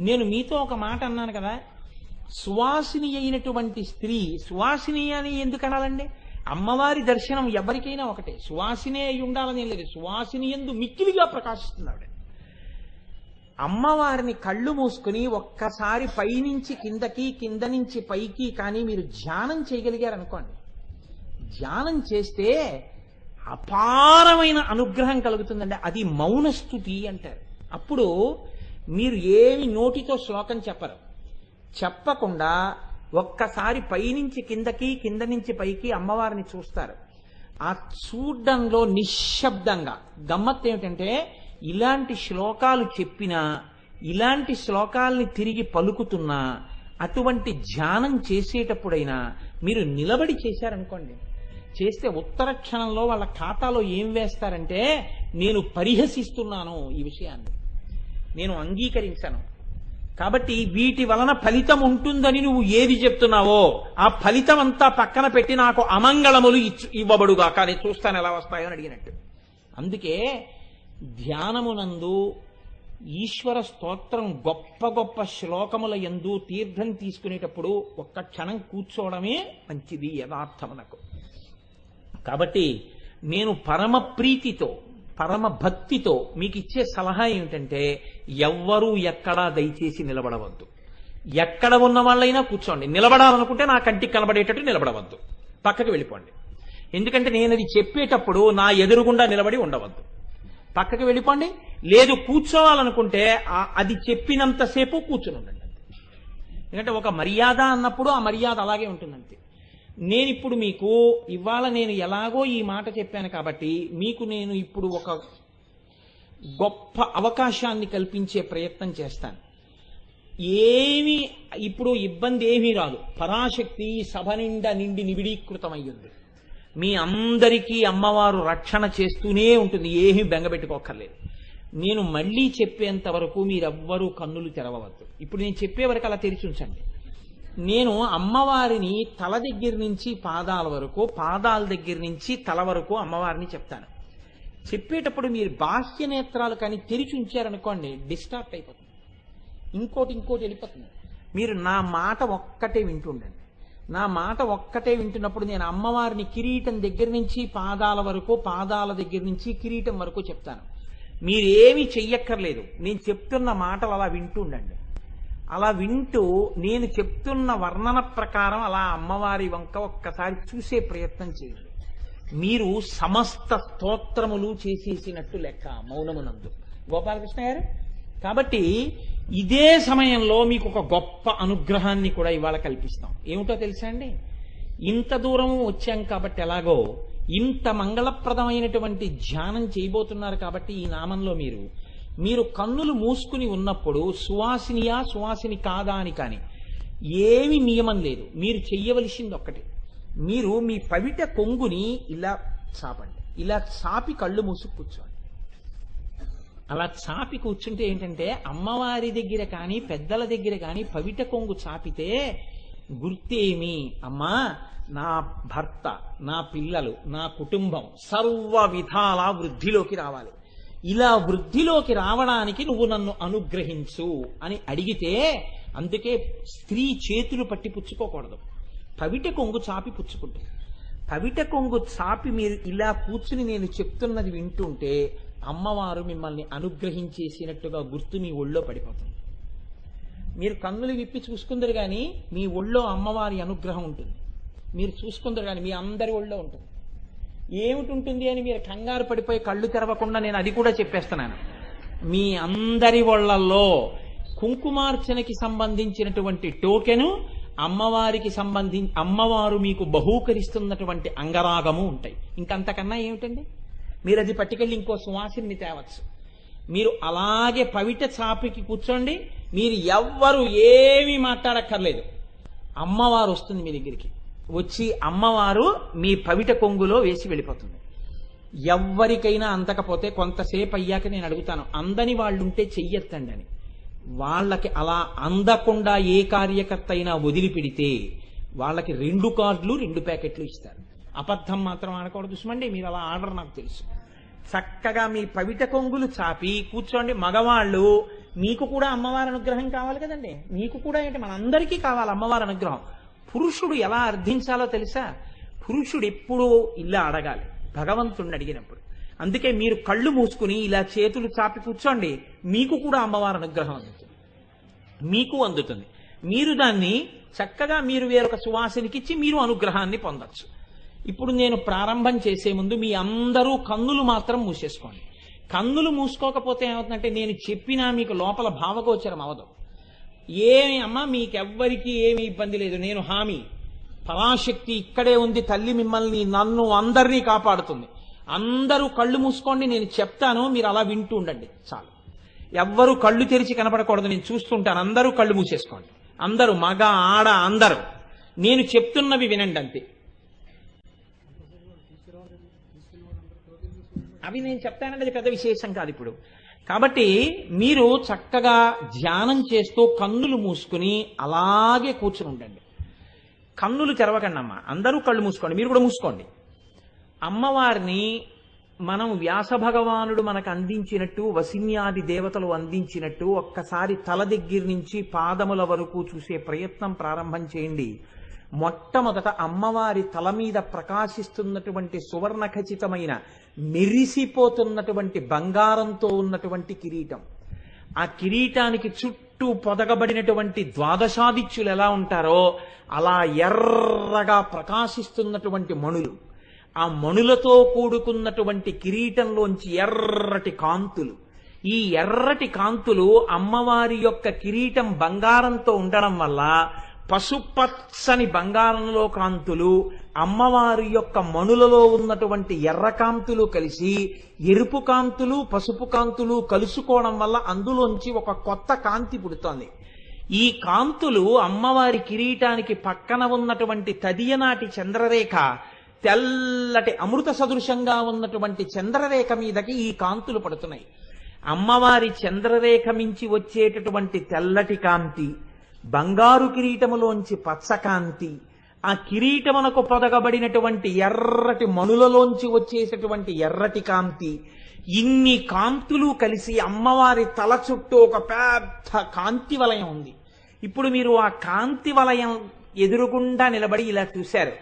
నేను మీతో ఒక మాట అన్నాను కదా, సువాసిని అయినటువంటి స్త్రీ, సువాసిని అని ఎందుకు అనాలండి? అమ్మవారి దర్శనం ఎవరికైనా ఒకటే, సువాసినే అయి ఉండాలని లేదు. సువాసిని యందు మిక్కిలిగా ప్రకాశిస్తుంది ఆవిడ. అమ్మవారిని కళ్ళు మూసుకుని ఒక్కసారి పైనుంచి కిందకి, కింద నుంచి పైకి కానీ మీరు ధ్యానం చేయగలిగారనుకోండి, ధ్యానం చేస్తే అపారమైన అనుగ్రహం కలుగుతుందండి. అది మౌనస్తుతి అంటారు. అప్పుడు మీరు ఏమి నోటితో శ్లోకం చెప్పరు, చెప్పకుండా ఒక్కసారి పైనుంచి కిందకి, కింద నుంచి పైకి అమ్మవారిని చూస్తారు. ఆ చూడ్డంలో నిశ్శబ్దంగా గమ్మత్తు ఏమిటంటే, ఇలాంటి శ్లోకాలు చెప్పినా, ఇలాంటి శ్లోకాల్ని తిరిగి పలుకుతున్నా, అటువంటి ధ్యానం చేసేటప్పుడైనా మీరు నిలబడి చేశారనుకోండి, చేస్తే ఉత్తర క్షణంలో వాళ్ళ ఖాతాలో ఏం వేస్తారంటే, నేను పరిహసిస్తున్నాను ఈ విషయాన్ని, నేను అంగీకరించను, కాబట్టి వీటి వలన ఫలితం ఉంటుందని నువ్వు ఏది చెప్తున్నావో ఆ ఫలితం అంతా పక్కన పెట్టి నాకు అమంగళములు ఇవ్వబడుగా, కానీ చూస్తాను ఎలా వస్తాయో అని అడిగినట్టు. అందుకే ధ్యానమునందు ఈశ్వర స్తోత్రం గొప్ప గొప్ప శ్లోకముల యందు తీర్థం తీసుకునేటప్పుడు ఒక్క క్షణం కూర్చోవడమే మంచిది యథార్థమునకు. కాబట్టి నేను పరమ ప్రీతితో, పరమ భక్తితో మీకు ఇచ్చే సలహా ఏమిటంటే, ఎవ్వరూ ఎక్కడా దయచేసి నిలబడవద్దు. ఎక్కడ ఉన్న వాళ్ళైనా కూర్చోండి. నిలబడాలనుకుంటే నా కంటికి కనబడేటట్టు నిలబడవద్దు, పక్కకి వెళ్ళిపోండి. ఎందుకంటే నేను అది చెప్పేటప్పుడు నా ఎదురుగుండా నిలబడి ఉండవద్దు, పక్కకి వెళ్ళిపోండి. లేదు కూర్చోవాలనుకుంటే అది చెప్పినంతసేపు కూర్చుని ఉండండి. ఎందుకంటే ఒక మర్యాద అన్నప్పుడు ఆ మర్యాద అలాగే ఉంటుందంతే. నేనిప్పుడు మీకు ఇవాళ నేను ఎలాగో ఈ మాట చెప్పాను కాబట్టి మీకు నేను ఇప్పుడు ఒక గొప్ప అవకాశాన్ని కల్పించే ప్రయత్నం చేస్తాను. ఏమి ఇప్పుడు ఇబ్బంది ఏమీ రాదు. పరాశక్తి సభ నిండా నిండి నిబిడీకృతమయ్యింది. మీ అందరికీ అమ్మవారు రక్షణ చేస్తూనే ఉంటుంది, ఏమీ బెంగపెట్టుకోక్కర్లేదు. నేను మళ్ళీ చెప్పేంత వరకు మీరెవ్వరూ కన్నులు తెరవవద్దు. ఇప్పుడు నేను చెప్పే వరకు అలా తెరిచి ఉంచండి. నేను అమ్మవారిని తల దగ్గర నుంచి పాదాల వరకు, పాదాల దగ్గర నుంచి తల వరకు అమ్మవారిని చెప్తాను. చెప్పేటప్పుడు మీరు బాహ్య నేత్రాలు కానీ తెరిచి ఉంచారనుకోండి, డిస్టార్ట్ అయిపోతుంది, ఇంకోటి వెళ్ళిపోతుంది. మీరు నా మాట ఒక్కటే వింటుండండి. నా మాట ఒక్కటే వింటున్నప్పుడు నేను అమ్మవారిని కిరీటం దగ్గర నుంచి పాదాల వరకు, పాదాల దగ్గర నుంచి కిరీటం వరకు చెప్తాను. మీరేమీ చెయ్యక్కర్లేదు, నేను చెప్తున్న మాటలు అలా వింటుండండి. అలా వింటూ నేను చెప్తున్న వర్ణన ప్రకారం అలా అమ్మవారి వంక ఒక్కసారి చూసే ప్రయత్నం చేయండి. మీరు సమస్త స్తోత్రములు చేసేసినట్టు లెక్క మౌనమునందు, గోపాలకృష్ణ గారు. కాబట్టి ఇదే సమయంలో మీకు ఒక గొప్ప అనుగ్రహాన్ని కూడా ఇవాళ కల్పిస్తాం. ఏమిటో తెలుసా అండి? ఇంత దూరం వచ్చాం కాబట్టి, ఎలాగో ఇంత మంగళప్రదమైనటువంటి ధ్యానం చేయబోతున్నారు కాబట్టి ఈ నామంలో మీరు కన్నులు మూసుకుని ఉన్నప్పుడు సువాసినియా సువాసిని కాదా అని కానీ ఏమి నియమం లేదు. మీరు చెయ్యవలసింది ఒక్కటే, మీరు మీ పవిట కొంగుని ఇలా చాపండి. ఇలా చాపి కళ్ళు మూసుకు కూర్చోండి. అలా చాపి కూర్చుంటే ఏంటంటే, అమ్మవారి దగ్గర కానీ పెద్దల దగ్గర కానీ పవిట కొంగు చాపితే గుర్తేమి, అమ్మా నా భర్త, నా పిల్లలు, నా కుటుంబం సర్వ విధాల వృద్ధిలోకి రావాలి, ఇలా వృద్ధిలోకి రావడానికి నువ్వు నన్ను అనుగ్రహించు అని అడిగితే, అందుకే స్త్రీ చేతులు పట్టి పుచ్చుకోకూడదు, పవిట కొంగు చాపి పుచ్చుకుంటుంది. పవిట కొంగు చాపి మీరు ఇలా కూర్చుని నేను చెప్తున్నది వింటుంటే అమ్మవారు మిమ్మల్ని అనుగ్రహించేసినట్టుగా గుర్తు మీ ఒళ్ళో పడిపోతుంది. మీరు కన్నులు విప్పి చూసుకుందరు కానీ మీ ఒళ్ళో అమ్మవారి అనుగ్రహం ఉంటుంది. మీరు చూసుకుందరు కానీ మీ అందరి ఒళ్ళో ఉంటుంది. ఏమిటి ఉంటుంది అని మీరు కంగారు పడిపోయి కళ్ళు తెరవకుండా నేను అది కూడా చెప్పేస్తున్నాను. మీ అందరి ఒళ్లలో కుంకుమార్చనకి సంబంధించినటువంటి టోకెను, అమ్మవారికి అమ్మవారు మీకు బహూకరిస్తున్నటువంటి అంగరాగము ఉంటాయి. ఇంకంతకన్నా ఏమిటండి? మీరు అది పట్టుకెళ్ళి ఇంకో సువాసిని తేవచ్చు. మీరు అలాగే పవిట చాపికి కూర్చోండి. మీరు ఎవ్వరు ఏమీ మాట్లాడక్కర్లేదు. అమ్మవారు వస్తుంది మీ దగ్గరికి, వచ్చి అమ్మవారు మీ పవిట కొంగులో వేసి వెళ్ళిపోతుంది. ఎవ్వరికైనా అందకపోతే కొంతసేపు అయ్యాక నేను అడుగుతాను, అందని వాళ్ళుంటే చెయ్యొద్దండి అని. వాళ్ళకి అలా అందకుండా ఏ కార్యకర్త అయినా వదిలిపెడితే వాళ్ళకి 2 కార్డులు 2 ప్యాకెట్లు ఇస్తారు. అబద్ధం మాత్రం ఆడకూడదు సుమండి, మీరు అలా ఆర్డర్ నాకు తెలుసు. చక్కగా మీ పవిట కొంగులు చాపి కూర్చోండి. మగవాళ్ళు మీకు కూడా అమ్మవారి అనుగ్రహం కావాలి కదండి. మీకు కూడా ఏంటి, మనందరికీ కావాలి అమ్మవారి అనుగ్రహం. పురుషుడు ఎలా అర్థించాలో తెలుసా? పురుషుడు ఎప్పుడూ ఇలా అడగాలి భగవంతుడిని అడిగినప్పుడు. అందుకే మీరు కళ్ళు మూసుకుని ఇలా చేతులు చాపి కూర్చోండి, మీకు కూడా అమ్మవారి అనుగ్రహం అందుతుంది, మీకు అందుతుంది. మీరు దాన్ని చక్కగా మీరు వేరొక సువాసినికిచ్చి మీరు అనుగ్రహాన్ని పొందొచ్చు. ఇప్పుడు నేను ప్రారంభం చేసే ముందు మీ అందరూ కన్నులు మాత్రం మూసేసుకోండి. కన్నులు మూసుకోకపోతే ఏమవుతుందంటే నేను చెప్పినా మీకు లోపల భావగోచరం అవదు. ఏమి అమ్మా మీకెవ్వరికీ ఏమి ఇబ్బంది లేదు, నేను హామీ, పరాశక్తి ఇక్కడే ఉంది, తల్లి మిమ్మల్ని నన్ను అందరినీ కాపాడుతుంది. అందరూ కళ్ళు మూసుకోండి, నేను చెప్తాను, మీరు అలా వింటూ ఉండండి చాలు. ఎవ్వరూ కళ్ళు తెరిచి కనపడకూడదు, నేను చూస్తుంటాను. అందరూ కళ్ళు మూసేసుకోండి, అందరూ మగ ఆడ అందరూ నేను చెప్తున్నవి వినండి అంతే. అవి నేను చెప్తానంటే అది పెద్ద విశేషం కాదు ఇప్పుడు. కాబట్టి మీరు చక్కగా ధ్యానం చేస్తూ కన్నులు మూసుకుని అలాగే కూర్చుని ఉండండి. కన్నులు తెరవకండి అమ్మ, అందరూ కళ్ళు మూసుకోండి, మీరు కూడా మూసుకోండి. అమ్మవారిని మనం వ్యాస భగవానుడు మనకు అందించినట్టు, వసిన్యాది దేవతలు అందించినట్టు ఒక్కసారి తల దగ్గర నుంచి పాదముల వరకు చూసే ప్రయత్నం ప్రారంభం చేయండి. మొట్టమొదట అమ్మవారి తల మీద ప్రకాశిస్తున్నటువంటి సువర్ణ ఖచ్చితమైన మెరిసిపోతున్నటువంటి బంగారంతో ఉన్నటువంటి కిరీటం, ఆ కిరీటానికి చుట్టూ పొదగబడినటువంటి ద్వాదశాదిత్యులు ఎలా ఉంటారో అలా ఎర్రగా ప్రకాశిస్తున్నటువంటి మణులు, ఆ మణులతో కూడుకున్నటువంటి కిరీటంలోంచి ఎర్రటి కాంతులు. ఈ ఎర్రటి కాంతులు అమ్మవారి యొక్క కిరీటం బంగారంతో ఉండడం వల్ల పసుపచ్చని బంగారంలో కాంతులు, అమ్మవారి యొక్క మణులలో ఉన్నటువంటి ఎర్ర కాంతులు కలిసి ఎరుపు కాంతులు పసుపు కాంతులు కలుసుకోవడం వల్ల అందులోంచి ఒక కొత్త కాంతి పుడుతోంది. ఈ కాంతులు అమ్మవారి కిరీటానికి పక్కన ఉన్నటువంటి తదియనాటి చంద్రరేఖ, తెల్లటి అమృత సదృశంగా ఉన్నటువంటి చంద్రరేఖ మీదకి ఈ కాంతులు పడుతున్నాయి. అమ్మవారి చంద్రరేఖ మించి వచ్చేటటువంటి తెల్లటి కాంతి, బంగారు కిరీటములోంచి పచ్చకాంతి, ఆ కిరీటమునకు పొదగబడినటువంటి ఎర్రటి మణులలోంచి వచ్చేటటువంటి ఎర్రటి కాంతి, ఇన్ని కాంతులు కలిసి అమ్మవారి తల చుట్టూ ఒక పెద్ద కాంతి వలయం ఉంది. ఇప్పుడు మీరు ఆ కాంతి వలయం ఎదురుగుండా నిలబడి ఇలా చూశారు.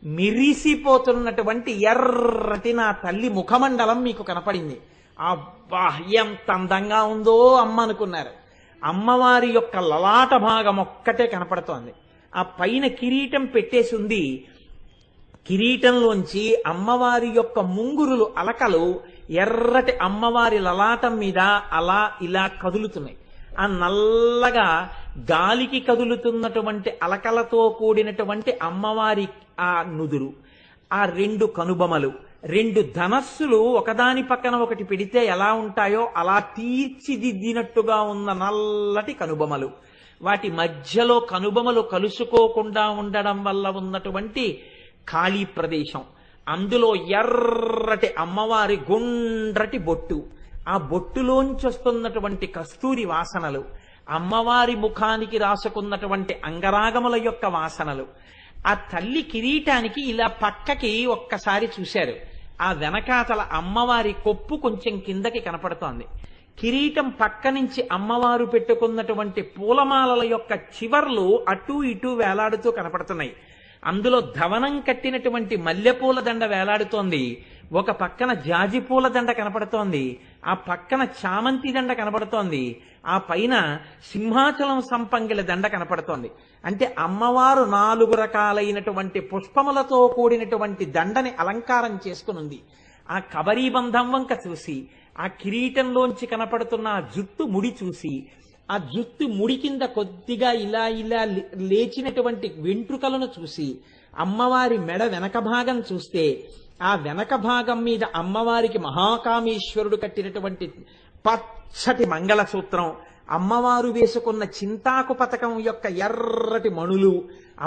మిరిసిపోతున్నటువంటి ఎర్రటి నా తల్లి ముఖమండలం మీకు కనపడింది. అబ్బా ఎంత అందంగా ఉందో అమ్మ అనుకున్నారు. అమ్మవారి యొక్క లలాట భాగం ఒక్కటే కనపడుతోంది. ఆ పైన కిరీటం పెట్టేసి ఉంది. కిరీటంలోంచి అమ్మవారి యొక్క ముంగురులు అలకలు ఎర్రటి అమ్మవారి లలాటం మీద అలా ఇలా కదులుతున్నాయి. ఆ నల్లగా గాలికి కదులుతున్నటువంటి అలకలతో కూడినటువంటి అమ్మవారి ఆ నుదురు, ఆ రెండు కనుబొమలు, రెండు ధనస్సులు ఒకదాని పక్కన ఒకటి పెడితే ఎలా ఉంటాయో అలా తీర్చిదిద్దినట్టుగా ఉన్న నల్లటి కనుబొమలు, వాటి మధ్యలో కనుబొమలు కలుసుకోకుండా ఉండడం వల్ల ఉన్నటువంటి ఖాళీ ప్రదేశం, అందులో ఎర్రటి అమ్మవారి గుండ్రటి బొట్టు, ఆ బొట్టులోంచి వస్తున్నటువంటి కస్తూరి వాసనలు, అమ్మవారి ముఖానికి రాసుకున్నటువంటి అంగరాగముల యొక్క వాసనలు, ఆ తల్లి కిరీటానికి ఇలా పక్కకి ఒక్కసారి చూశారు. ఆ వెనకాతల అమ్మవారి కొప్పు కొంచెం కిందకి కనపడుతోంది. కిరీటం పక్క నుంచి అమ్మవారు పెట్టుకున్నటువంటి పూలమాలల యొక్క చివర్లు అటూ ఇటూ వేలాడుతూ కనపడుతున్నాయి. అందులో ధవనం కట్టినటువంటి మల్లెపూల దండ వేలాడుతోంది. ఒక పక్కన జాజి పూల దండ కనపడుతోంది, ఆ పక్కన చామంతి దండ కనపడుతోంది, ఆ పైన సింహాచలం సంపంగిల దండ కనపడుతోంది. అంటే అమ్మవారు 4 రకాలైనటువంటి పుష్పములతో కూడినటువంటి దండని అలంకారం చేసుకునుంది. ఆ కబరీబంధం వంక చూసి, ఆ కిరీటంలోంచి కనపడుతున్న ఆ జుట్టు ముడి చూసి, ఆ జుట్టు ముడి కింద కొద్దిగా ఇలా ఇలా లేచినటువంటి వెంట్రుకలను చూసి, అమ్మవారి మెడ వెనక భాగం చూస్తే ఆ వెనక భాగం మీద అమ్మవారికి మహాకామేశ్వరుడు కట్టినటువంటి పచ్చటి మంగళసూత్రం, అమ్మవారు వేసుకున్న చింతాకు పతకం యొక్క ఎర్రటి మణులు,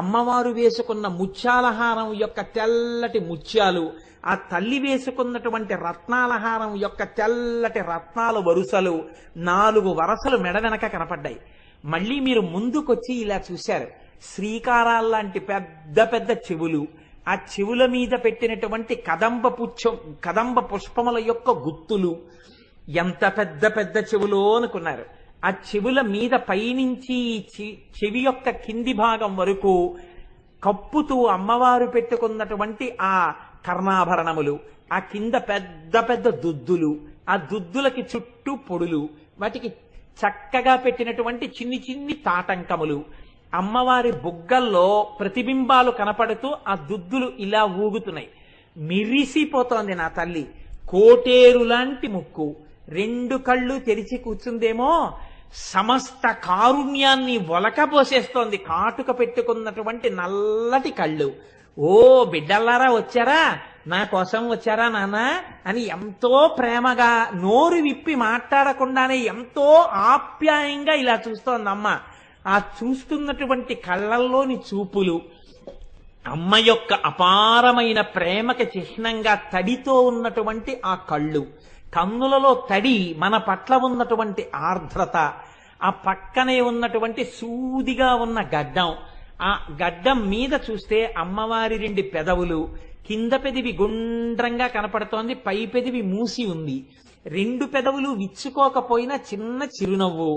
అమ్మవారు వేసుకున్న ముత్యాలహారం యొక్క తెల్లటి ముత్యాలు, ఆ తల్లి వేసుకున్నటువంటి రత్నాలహారం యొక్క తెల్లటి రత్నాల వరుసలు, 4 వరసలు మెడ వెనక కనపడ్డాయి. మళ్ళీ మీరు ముందుకొచ్చి ఇలా చూశారు. శ్రీకారాల్లాంటి పెద్ద పెద్ద చెవులు, ఆ చెవుల మీద పెట్టినటువంటి కదంబ పుష్పముల యొక్క గుత్తులు, ఎంత పెద్ద పెద్ద చెవులో అనుకున్నారు. ఆ చెవుల మీద పైనుంచి చెవి యొక్క కింది భాగం వరకు కప్పుతూ అమ్మవారు పెట్టుకున్నటువంటి ఆ కర్ణాభరణములు, ఆ కింద పెద్ద పెద్ద దుద్దులు, ఆ దుద్దులకి చుట్టూ పొడులు, వాటికి చక్కగా పెట్టినటువంటి చిన్ని చిన్ని తాటంకములు, అమ్మవారి బుగ్గల్లో ప్రతిబింబాలు కనపడుతూ ఆ దుద్దులు ఇలా ఊగుతున్నాయి. మిరిసిపోతోంది నా తల్లి. కోటేరు లాంటి ముక్కు, 2 కళ్ళు తెరిచి కూర్చుందేమో, సమస్త కారుణ్యాన్ని ఒలకబోసేస్తోంది. కాటుక పెట్టుకున్నటువంటి నల్లటి కళ్ళు. ఓ బిడ్డల్లారా వచ్చారా, నా కోసం వచ్చారా నాన్న అని ఎంతో ప్రేమగా నోరు విప్పి మాట్లాడకుండానే ఎంతో ఆప్యాయంగా ఇలా చూస్తోంది అమ్మ. ఆ చూస్తున్నటువంటి కళ్ళల్లోని చూపులు అమ్మ యొక్క అపారమైన ప్రేమకి చిహ్నంగా తడితో ఉన్నటువంటి ఆ కళ్ళు, కన్నులలో తడి, మన పట్ల ఉన్నటువంటి ఆర్ద్రత, ఆ పక్కనే ఉన్నటువంటి సూదిగా ఉన్న గడ్డం, ఆ గడ్డం మీద చూస్తే అమ్మవారి 2 పెదవులు, కింద పెదివి గుండ్రంగా కనపడుతోంది, పై పెదివి మూసి ఉంది. 2 పెదవులు విచ్చుకోకపోయినా చిన్న చిరునవ్వు.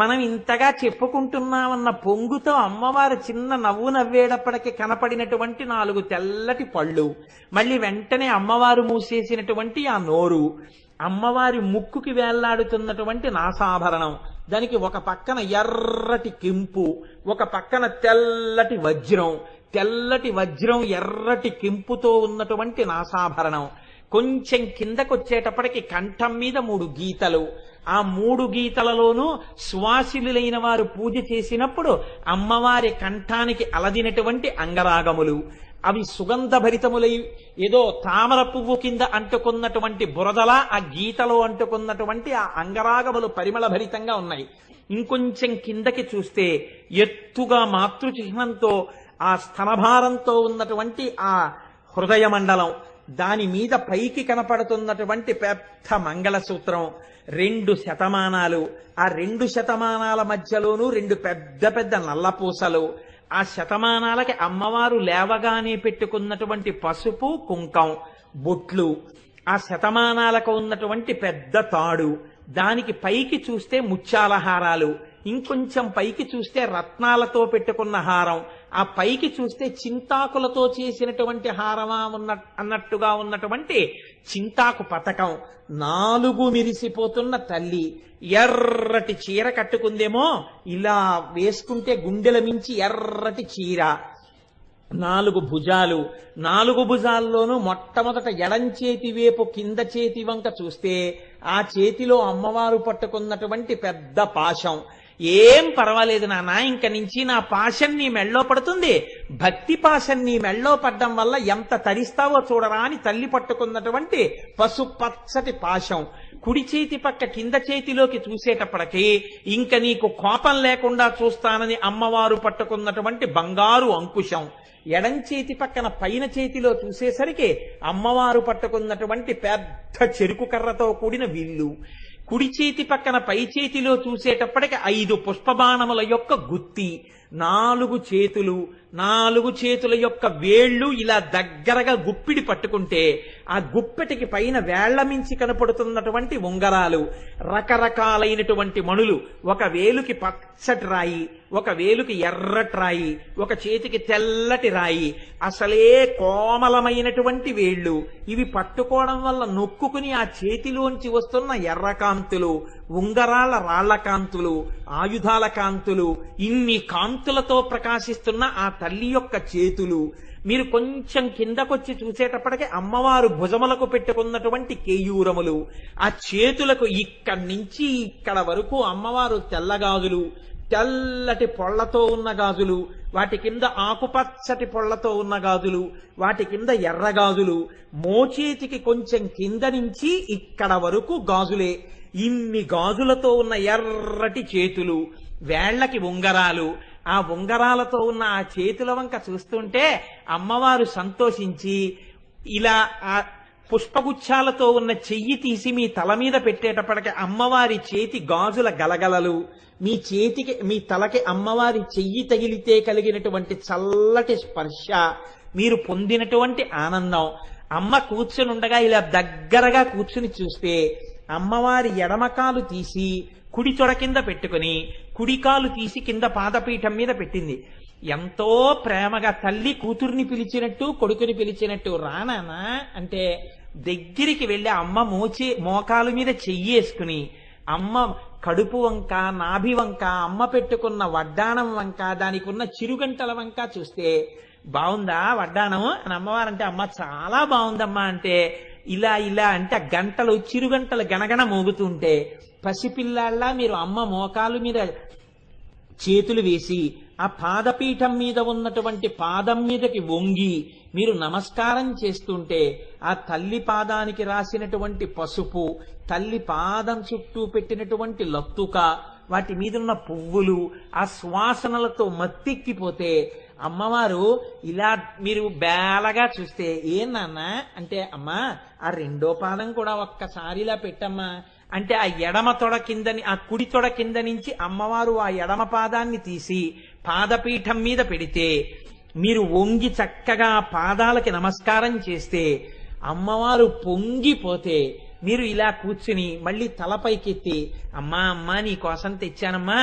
మనం ఇంతగా చెప్పుకుంటున్నామన్న పొంగుతో అమ్మవారు చిన్న నవ్వు నవ్వేటప్పటికి కనపడినటువంటి 4 తెల్లటి పళ్ళు, మళ్ళీ వెంటనే అమ్మవారు మూసేసినటువంటి ఆ నోరు, అమ్మవారి ముక్కుకి వేళ్లాడుతున్నటువంటి నాసాభరణం, దానికి ఒక పక్కన ఎర్రటి కెంపు, ఒక పక్కన తెల్లటి వజ్రం ఎర్రటి కెంపుతో ఉన్నటువంటి నాసాభరణం. కొంచెం కిందకొచ్చేటప్పటికి కంఠం మీద 3 గీతలు, ఆ 3 గీతలలోనూ సువాసిలులైన వారు పూజ చేసినప్పుడు అమ్మవారి కంఠానికి అలదినటువంటి అంగరాగములు, అవి సుగంధ భరితములై ఏదో తామర పువ్వు కింద అంటుకున్నటువంటి బురదలా ఆ గీతలో అంటుకున్నటువంటి ఆ అంగరాగములు పరిమళ భరితంగా ఉన్నాయి. ఇంకొంచెం కిందకి చూస్తే ఎత్తుగా మాతృచిహ్నంతో ఆ స్తనభారంతో ఉన్నటువంటి ఆ హృదయ మండలం, దాని మీద పైకి కనపడుతున్నటువంటి పెద్ద మంగళసూత్రం, 2 శతమానాలు, ఆ 2 శతమానాల మధ్యలోనూ 2 పెద్ద పెద్ద నల్లపూసలు, ఆ శతమానాలకి అమ్మవారు లేవగానే పెట్టుకున్నటువంటి పసుపు కుంకం బొట్లు, ఆ శతమానాలకు ఉన్నటువంటి పెద్ద తాడు, దానికి పైకి చూస్తే ముత్యాల హారాలు, ఇంకొంచెం పైకి చూస్తే రత్నాలతో పెట్టుకున్న హారం, ఆ పైకి చూస్తే చింతాకులతో చేసినటువంటి హారమా అన్నట్టుగా ఉన్నటువంటి చింతాకు పతకం, 4 మిరిసిపోతున్న తల్లి, ఎర్రటి చీర కట్టుకుందేమో, ఇలా వేసుకుంటే గుండెల మించి ఎర్రటి చీర, 4 భుజాలు, 4 భుజాల్లోనూ మొట్టమొదట ఎడం చేతి వైపు కింద చేతి వంక చూస్తే ఆ చేతిలో అమ్మవారు పట్టుకున్నటువంటి పెద్ద పాశం. ఏం పర్వాలేదు నాన్న, ఇంక నుంచి నా పాశం నీ మెళ్ళో పడుతుంది, భక్తి పాశం నీ మెళ్ళో పడ్డం వల్ల ఎంత తరిస్తావో చూడరా అని తల్లి పట్టుకున్నటువంటి పసుపచ్చటి పాశం. కుడి చేతి పక్క కింద చేతిలోకి చూసేటప్పటికీ ఇంక నీకు కోపం లేకుండా చూస్తానని అమ్మవారు పట్టుకున్నటువంటి బంగారు అంకుశం. ఎడం చేతి పక్కన పైన చేతిలో చూసేసరికి అమ్మవారు పట్టుకున్నటువంటి పెద్ద చెరుకు కర్రతో కూడిన విల్లు. కుడి చేతి పక్కన పై చేతిలో చూసేటప్పటికి 5 పుష్పబాణముల యొక్క గుత్తి, 4 చేతులు, 4 చేతుల యొక్క వేళ్లు ఇలా దగ్గరగా గుప్పిడి పట్టుకుంటే ఆ గుప్పెటికి పైన వేళ్ల మించి కనపడుతున్నటువంటి ఉంగరాలు, రకరకాలైనటువంటి మణులు, ఒక వేలుకి పచ్చటి రాయి, ఒక వేలుకి ఎర్రటి రాయి, ఒక చేతికి తెల్లటి రాయి, అసలే కోమలమైనటువంటి వేళ్లు. ఇవి పట్టుకోవడం వల్ల నొక్కుకుని ఆ చేతిలోంచి వస్తున్న ఎర్ర కాంతులు, ఉంగరాల రాళ్ల కాంతులు, ఆయుధాల కాంతులు, ఇన్ని కాంతులతో ప్రకాశిస్తున్న ఆ తల్లి యొక్క చేతులు. మీరు కొంచెం కిందకొచ్చి చూసేటప్పటికి అమ్మవారు భుజములకు పెట్టుకున్నటువంటి కేయూరములు, ఆ చేతులకు ఇక్కడి నుంచి ఇక్కడ వరకు అమ్మవారు తెల్లగాజులు, తెల్లటి పొళ్లతో ఉన్న గాజులు, వాటి కింద ఆకుపచ్చటి పొళ్లతో ఉన్న గాజులు, వాటి కింద ఎర్రగాజులు, మోచేతికి కొంచెం కింద నుంచి ఇక్కడ వరకు గాజులే. ఇన్ని గాజులతో ఉన్న ఎర్రటి చేతులు, వేళ్లకి ఉంగరాలు, ఆ ఉంగరాలతో ఉన్న ఆ చేతుల వంక చూస్తుంటే అమ్మవారు సంతోషించి ఇలా ఆ పుష్పగుచ్చాలతో ఉన్న చెయ్యి తీసి మీ తల మీద పెట్టేటప్పటికి అమ్మవారి చేతి గాజుల గలగలలు, మీ తలకి అమ్మవారి చెయ్యి తగిలితే కలిగినటువంటి చల్లటి స్పర్శ, మీరు పొందినటువంటి ఆనందం. అమ్మ కూర్చుని ఉండగా ఇలా దగ్గరగా కూర్చుని చూస్తే అమ్మవారి ఎడమకాలు తీసి కుడి తొడ కింద పెట్టుకుని కుడికాలు తీసి కింద పాదపీఠం మీద పెట్టింది. ఎంతో ప్రేమగా తల్లి కూతుర్ని పిలిచినట్టు కొడుకుని పిలిచినట్టు రానా అంటే దగ్గరికి వెళ్ళి అమ్మ మోకాలు మీద చెయ్యేసుకుని అమ్మ కడుపు వంక నాభి వంక అమ్మ పెట్టుకున్న వడ్డాణం వంక దానికి ఉన్న చిరుగంటల వంక చూస్తే బాగుందా వడ్డాణం అని అమ్మవారంటే అమ్మ చాలా బాగుందమ్మా అంటే ఇలా ఇలా అంటే ఆ గంటలు చిరుగంటలు గణగణ మోగుతుంటే పసిపిల్లాళ్ళ మీరు అమ్మ మోకాలు మీద చేతులు వేసి ఆ పాదపీఠం మీద ఉన్నటువంటి పాదం మీదకి వంగి మీరు నమస్కారం చేస్తుంటే ఆ తల్లి పాదానికి రాసినటువంటి పసుపు, తల్లి పాదం చుట్టూ పెట్టినటువంటి లత్తుక, వాటి మీద ఉన్న పువ్వులు ఆ సువాసనలతో మత్తెక్కిపోతే అమ్మవారు ఇలా మీరు బేలగా చూస్తే ఏం నాన్న అంటే అమ్మా ఆ రెండో పాదం కూడా ఒక్కసారి ఇలా పెట్టమ్మా అంటే ఆ ఎడమ తొడ కిందని ఆ కుడి తొడ కింద నుంచి అమ్మవారు ఆ ఎడమ పాదాన్ని తీసి పాదపీఠం మీద పెడితే మీరు వంగి చక్కగా పాదాలకి నమస్కారం చేస్తే అమ్మవారు పొంగిపోతే మీరు ఇలా కూర్చుని మళ్ళీ తలపైకెత్తి అమ్మా అమ్మా నీ కోసం తెచ్చానమ్మా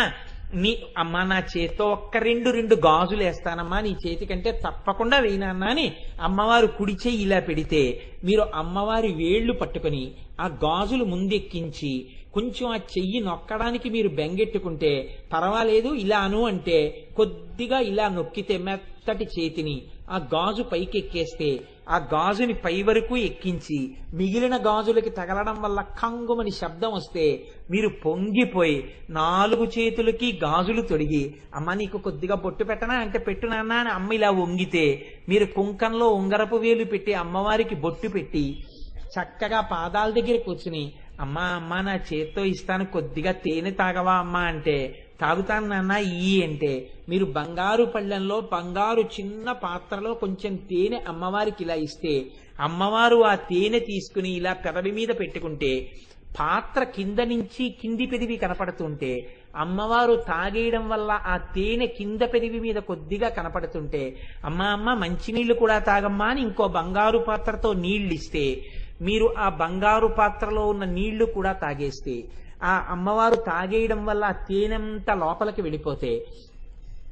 అమ్మా నా చేతితో ఒక్క రెండు గాజులు వేస్తానమ్మా నీ చేతికంటే తప్పకుండా వేయనన్నా అని అమ్మవారు కుడి చెయ్యి ఇలా పెడితే మీరు అమ్మవారి వేళ్లు పట్టుకుని ఆ గాజులు ముందెక్కించి కొంచెం ఆ చెయ్యి నొక్కడానికి మీరు బెంగెట్టుకుంటే పర్వాలేదు ఇలాను అంటే కొద్దిగా ఇలా నొక్కితే మెత్తటి చేతిని ఆ గాజు పైకెక్కేస్తే ఆ గాజుని పై వరకు ఎక్కించి మిగిలిన గాజులకి తగలడం వల్ల కంగుమని శబ్దం వస్తే మీరు పొంగిపోయి 4 చేతులకి గాజులు తొడిగి అమ్మ నీకు కొద్దిగా బొట్టు పెట్టనా అంటే పెట్టునన్నా అని అమ్మ ఇలా వంగితే మీరు కుంకంలో ఉంగరపు వేలు పెట్టి అమ్మవారికి బొట్టు పెట్టి చక్కగా పాదాల దగ్గర కూర్చుని అమ్మా అమ్మా నా చేత్తో ఇస్తాను కొద్దిగా తేనె తాగవా అమ్మా అంటే తాగుతాను నాన్న ఈ అంటే మీరు బంగారు పళ్ళెంలో బంగారు చిన్న పాత్రలో కొంచెం తేనె అమ్మవారికి ఇలా ఇస్తే అమ్మవారు ఆ తేనె తీసుకుని ఇలా పెదవి మీద పెట్టుకుంటే పాత్ర కింద నుంచి కింది పెదివి కనపడుతుంటే అమ్మవారు తాగేయడం వల్ల ఆ తేనె కింద పెదివి మీద కొద్దిగా కనపడుతుంటే అమ్మ అమ్మ మంచినీళ్లు కూడా తాగమ్మా అని ఇంకో బంగారు పాత్రతో నీళ్లు ఇస్తే మీరు ఆ బంగారు పాత్రలో ఉన్న నీళ్లు కూడా తాగేస్తే ఆ అమ్మవారు తాగేయడం వల్ల ఆ తేనెంతా లోపలికి వెళ్ళిపోతే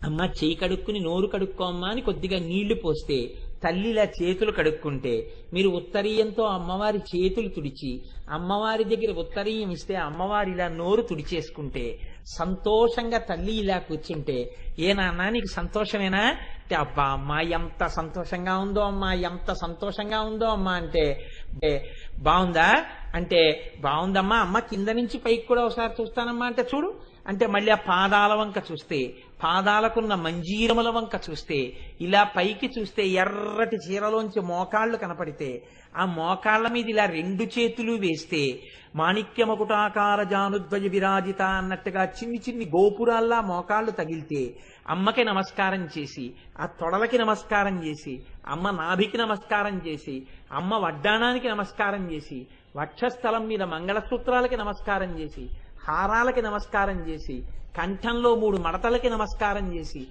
అమ్మ చేయి కడుక్కుని నోరు కడుక్కోమ్మా అని కొద్దిగా నీళ్లు పోస్తే తల్లిలా చేతులు కడుక్కుంటే మీరు ఉత్తరీయంతో అమ్మవారి చేతులు తుడిచి అమ్మవారి దగ్గర ఉత్తరీయం ఇస్తే అమ్మవారి ఇలా నోరు తుడిచేసుకుంటే సంతోషంగా తల్లి ఇలా కూర్చుంటే ఏ నాన్న నీకు సంతోషమేనా అంటే అబ్బా అమ్మా ఎంత సంతోషంగా ఉందో అమ్మా ఎంత సంతోషంగా ఉందో అమ్మా అంటే బాగుందా అంటే బాగుందమ్మా అమ్మ కింద నుంచి పైకి కూడా ఒకసారి చూస్తానమ్మా అంటే చూడు అంటే మళ్ళీ ఆ పాదాల వంక చూస్తే పాదాలకున్న మంజీరముల వంక చూస్తే ఇలా పైకి చూస్తే ఎర్రటి చీరలోంచి మోకాళ్ళు కనపడితే ఆ మోకాళ్ల మీద ఇలా 2 చేతులు వేస్తే మాణిక్యమకుటాకార జానుద్వయ విరాజిత అన్నట్టుగా చిన్ని గోపురాల్లా మోకాళ్ళు తగిలితే అమ్మకి నమస్కారం చేసి ఆ తొడలకి నమస్కారం చేసి అమ్మ నాభికి నమస్కారం చేసి అమ్మ వడ్డాణానికి నమస్కారం చేసి వక్షస్థలం మీద మంగళసూత్రాలకి నమస్కారం చేసి హారాలకి నమస్కారం చేసి కంఠంలో 3 మడతలకి నమస్కారం చేసి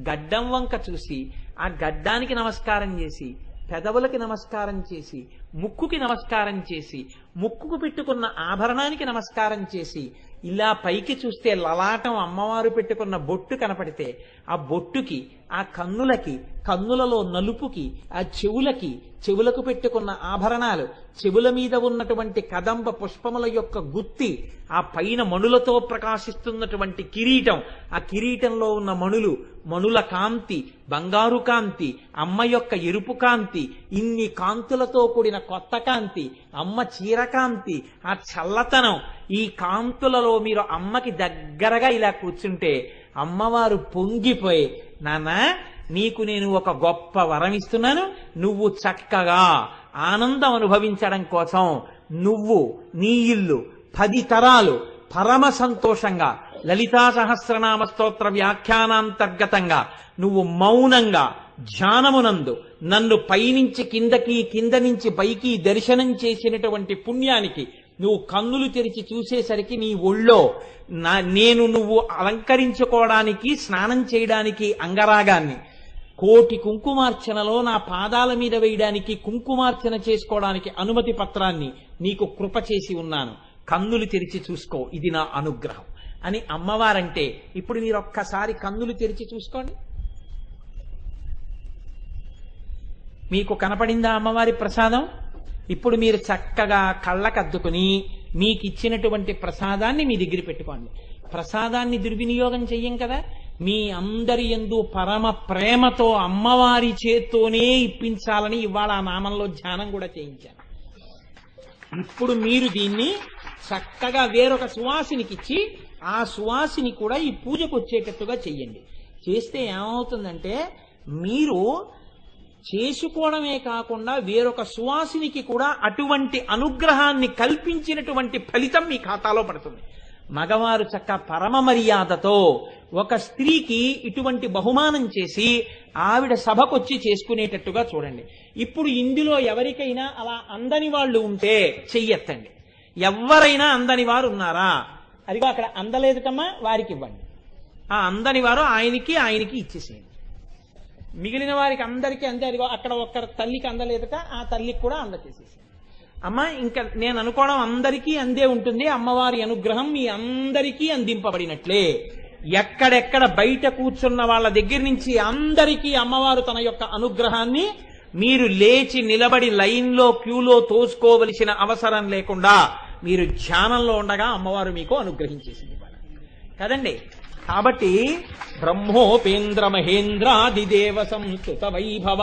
గడ్డం వంక చూసి ఆ గడ్డానికి నమస్కారం చేసి పెదవులకి నమస్కారం చేసి ముక్కుకి నమస్కారం చేసి ముక్కుకు పెట్టుకున్న ఆభరణానికి నమస్కారం చేసి ఇలా పైకి చూస్తే లలాటం అమ్మవారు పెట్టుకున్న బొట్టు కనపడితే ఆ బొట్టుకి ఆ కన్నులకి కన్నులలో నలుపుకి ఆ చెవులకు పెట్టుకున్న ఆభరణాలు చెవుల మీద ఉన్నటువంటి కదంబ పుష్పముల యొక్క గుత్తి ఆ పైన మణులతో ప్రకాశిస్తున్నటువంటి కిరీటం ఆ కిరీటంలో ఉన్న మణుల కాంతి బంగారు కాంతి అమ్మ యొక్క ఎరుపు కాంతి ఇన్ని కాంతులతో కూడిన కొత్త కాంతి అమ్మ చీరకాంతి ఆ చల్లతనం ఈ కాంతులలో మీరు అమ్మకి దగ్గరగా ఇలా కూర్చుంటే అమ్మవారు పొంగిపోయి నాన్న నీకు నేను ఒక గొప్ప వరం ఇస్తున్నాను నువ్వు చక్కగా ఆనందం అనుభవించడం కోసం నువ్వు నీ ఇల్లు 10 తరాలు పరమ సంతోషంగా లలితా సహస్రనామ స్తోత్ర వ్యాఖ్యానాంతర్గతంగా నువ్వు మౌనంగా ధ్యానమునందు నన్ను పైనుంచి కిందకి కింద నుంచి పైకి దర్శనం చేసినటువంటి పుణ్యానికి నువ్వు కన్నులు తెరిచి చూసేసరికి నీ ఒళ్ళో నువ్వు అలంకరించుకోవడానికి స్నానం చేయడానికి అంగరాగాన్ని కోటి కుంకుమార్చనలో నా పాదాల మీద వేయడానికి కుంకుమార్చన చేసుకోవడానికి అనుమతి పత్రాన్ని నీకు కృప చేసి ఉన్నాను, కన్నులు తెరిచి చూసుకో, ఇది నా అనుగ్రహం అని అమ్మవారంటే ఇప్పుడు మీరు ఒక్కసారి కన్నులు తెరిచి చూసుకోండి. మీకు కనపడిందా అమ్మవారి ప్రసాదం? ఇప్పుడు మీరు చక్కగా కళ్ళకద్దుకుని మీకు ఇచ్చినటువంటి ప్రసాదాన్ని మీ దగ్గర పెట్టుకోండి. ప్రసాదాన్ని దుర్వినియోగం చెయ్యం కదా. మీ అందరి యందు పరమ ప్రేమతో అమ్మవారి చేత్తోనే ఇప్పించాలని ఇవాళ ఆ నామంలో ధ్యానం కూడా చేయించాను. ఇప్పుడు మీరు దీన్ని చక్కగా వేరొక సువాసినికిచ్చి ఆ సువాసిని కూడా ఈ పూజకు వచ్చేటట్టుగా చెయ్యండి. చేస్తే ఏమవుతుందంటే మీరు చేసుకోవడమే కాకుండా వేరొక సువాసినికి కూడా అటువంటి అనుగ్రహాన్ని కల్పించినటువంటి ఫలితం మీ ఖాతాలో పడుతుంది. మగవారు చక్క పరమ మర్యాదతో ఒక స్త్రీకి ఇటువంటి బహుమానం చేసి ఆవిడ సభకొచ్చి చేసుకునేటట్టుగా చూడండి. ఇప్పుడు ఇందులో ఎవరికైనా అలా అందని వాళ్ళు ఉంటే చెయ్యెత్తండి. ఎవరైనా అందని వారు ఉన్నారా? అదిగో అక్కడ అందలేదు కమ్మా, వారికి ఇవ్వండి. ఆ అందని వారు ఆయనకి ఇచ్చేసేయండి. మిగిలిన వారికి అందరికీ అంతే. అదిగో అక్కడ ఒక్కరి తల్లికి అందలేదుట, ఆ తల్లికి కూడా అందచేసేసి. అమ్మ ఇంకా నేను అనుకోవడం అందరికీ అందే ఉంటుంది. అమ్మవారి అనుగ్రహం మీ అందరికీ అందింపబడినట్లే. ఎక్కడెక్కడ బయట కూర్చున్న వాళ్ళ దగ్గర నుంచి అందరికీ అమ్మవారు తన యొక్క అనుగ్రహాన్ని మీరు లేచి నిలబడి లైన్లో క్యూలో తోసుకోవలసిన అవసరం లేకుండా మీరు ధ్యానంలో ఉండగా అమ్మవారు మీకు అనుగ్రహించేసింది కదండి. కాబట్టి బ్రహ్మోపేంద్ర మహేంద్రాదిదేవ సంస్తుత వైభవ